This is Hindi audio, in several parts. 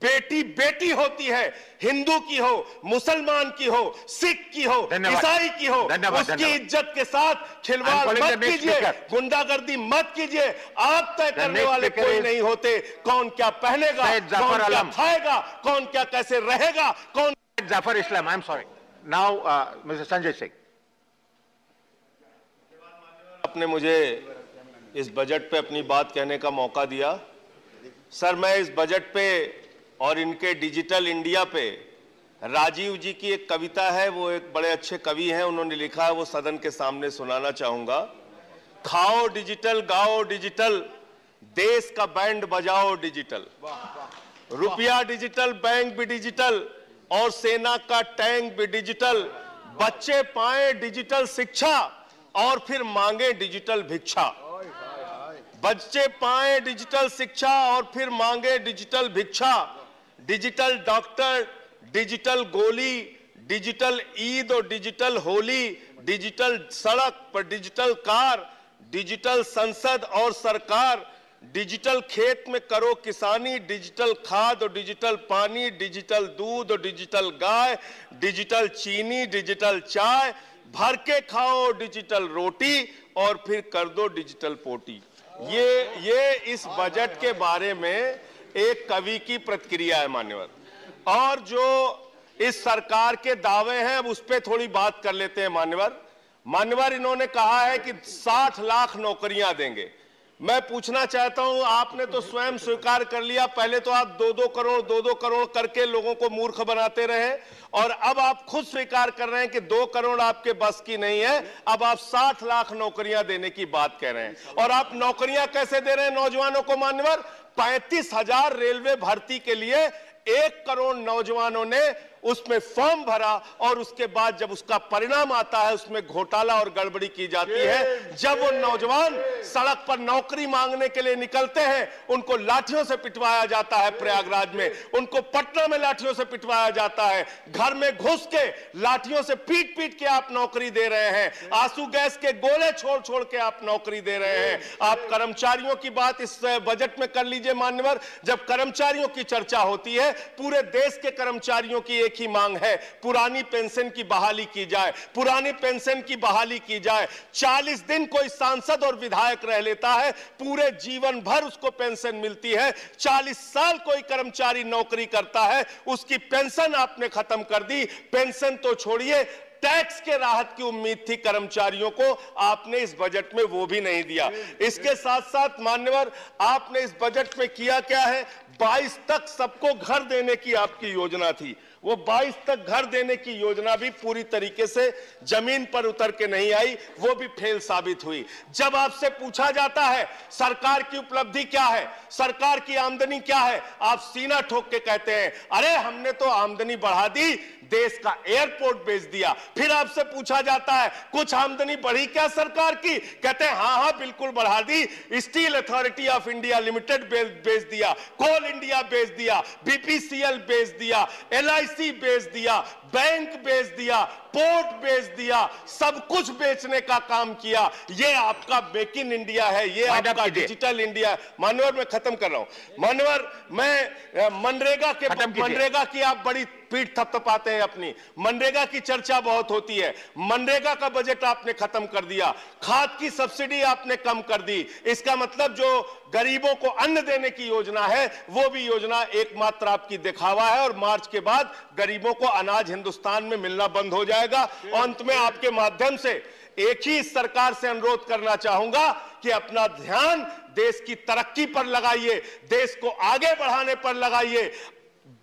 बेटी बेटी होती है, हिंदू की हो, मुसलमान की हो, सिख की हो, ईसाई की हो, उसकी इज्जत के साथ खिलवाड़ मत कीजिए, गुंडागर्दी मत कीजिए। आप तय करने वाले कोई नहीं होते कौन क्या पहनेगा, कौन क्या खाएगा, कौन क्या कैसे रहेगा, कौन। Zafar Islam, I'm sorry. Now, Mr. Sanjay Singh. आपने मुझे इस बजट पे अपनी बात कहने का मौका दिया। सर, मैं इस बजट पे और इनके डिजिटल इंडिया पे राजीव जी की एक कविता है, वो एक बड़े अच्छे कवि हैं, उन्होंने लिखा है, वो सदन के सामने सुनाना चाहूंगा। खाओ डिजिटल, गाओ डिजिटल, देश का बैंड बजाओ डिजिटल, रुपया डिजिटल, बैंक भी डिजिटल और सेना का टैंक भी डिजिटल, बच्चे पाए डिजिटल शिक्षा और फिर मांगे डिजिटल भिक्षा। बच्चे पाए डिजिटल शिक्षा और फिर मांगे डिजिटल भिक्षा, डिजिटल डॉक्टर, डिजिटल गोली, डिजिटल ईद और डिजिटल होली, डिजिटल सड़क पर डिजिटल कार, डिजिटल संसद और सरकार, डिजिटल खेत में करो किसानी, डिजिटल खाद और डिजिटल पानी, डिजिटल दूध और डिजिटल गाय, डिजिटल चीनी, डिजिटल चाय, भर के खाओ डिजिटल रोटी और फिर कर दो डिजिटल पोटी। ये इस बजट के बारे में एक कवि की प्रतिक्रिया है मान्यवर। और जो इस सरकार के दावे हैं, अब उस पर थोड़ी बात कर लेते हैं मान्यवर। इन्होंने कहा है कि 60 लाख नौकरियां देंगे। मैं पूछना चाहता हूं, आपने तो स्वयं स्वीकार कर लिया, पहले तो आप 2-2 करोड़ करके लोगों को मूर्ख बनाते रहे और अब आप खुद स्वीकार कर रहे हैं कि 2 करोड़ आपके बस की नहीं है। अब आप 60 लाख नौकरियां देने की बात कह रहे हैं। और आप नौकरियां कैसे दे रहे हैं नौजवानों को मान्यवर? 35,000 रेलवे भर्ती के लिए 1 करोड़ नौजवानों ने उसमें फॉर्म भरा और उसके बाद जब उसका परिणाम आता है उसमें घोटाला और गड़बड़ी की जाती है। जब वो नौजवान सड़क पर नौकरी मांगने के लिए निकलते हैं, उनको लाठियों से पिटवाया जाता है प्रयागराज में, उनको पटना में लाठियों से पिटवाया जाता है, घर में घुस के लाठियों से पीट पीट के आप नौकरी दे रहे हैं, आंसू गैस के गोले छोड़ छोड़ के आप नौकरी दे रहे हैं। आप कर्मचारियों की बात इस बजट में कर लीजिए मान्यवर। जब कर्मचारियों की चर्चा होती है, पूरे देश के कर्मचारियों की एक ही मांग है, पुरानी पेंशन की बहाली की जाए, पुरानी पेंशन की बहाली की जाए। 40 दिन कोई सांसद और विधायक रह लेता है, पूरे जीवन भर उसको पेंशन मिलती है। 40 साल कोई कर्मचारी नौकरी करता है, उसकी पेंशन आपने खत्म कर दी। पेंशन तो छोड़िए, टैक्स के राहत की उम्मीद थी कर्मचारियों को, आपने इस बजट में वो भी नहीं दिया। इसके साथ साथ मान्यवर, आपने इस बजट में किया क्या है? 22 तक सबको घर देने की आपकी योजना थी। वो 22 तक घर देने की योजना भी पूरी तरीके से जमीन पर उतर के नहीं आई, वो भी फेल साबित हुई। जब आपसे पूछा जाता है सरकार की उपलब्धि क्या है, सरकार की आमदनी क्या है, आप सीना ठोक के कहते हैं अरे हमने तो आमदनी बढ़ा दी, देश का एयरपोर्ट बेच दिया। फिर आपसे पूछा जाता है कुछ आमदनी बढ़ी क्या सरकार की, कहते हैं हाँ बिल्कुल बढ़ा दी, Steel Authority of India Limited बेच दिया, कोल इंडिया बेच दिया, बीपीसीएल बेच दिया, एलआईसी बेच दिया, बैंक बेच दिया, पोर्ट बेच दिया, सब कुछ बेचने का काम किया। ये आपका मेक इन इंडिया है, ये आपका डिजिटल इंडिया है। मानवर, मैं खत्म कर रहा हूं मानवर, मैं मनरेगा की आप बड़ी पीठ थपथपाते हैं अपनी, मनरेगा की चर्चा बहुत होती है, मनरेगा का बजट आपने खत्म कर दिया, खाद की सब्सिडी आपने कम कर दी। इसका मतलब जो गरीबों को अन्न देने की योजना है वो भी योजना एकमात्र आपकी दिखावा है और मार्च के बाद गरीबों को अनाज हिंदुस्तान में मिलना बंद हो जाएगा। अंत में आपके माध्यम से एक ही सरकार से अनुरोध करना चाहूंगा कि अपना ध्यान देश की तरक्की पर लगाइए, देश को आगे बढ़ाने पर लगाइए।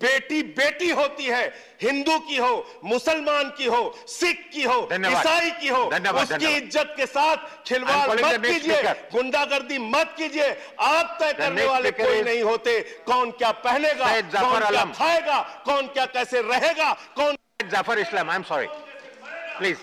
बेटी बेटी होती है, हिंदू की हो, मुसलमान की हो, सिख की हो, ईसाई की हो, उसकी इज्जत के साथ खिलवाड़ मत कीजिए, गुंडागर्दी मत कीजिए। आप तय करने वाले कोई नहीं होते कौन क्या पहनेगा, कौन क्या खाएगा, कौन क्या कैसे रहेगा, कौन। Zafar Islam, I'm sorry, please.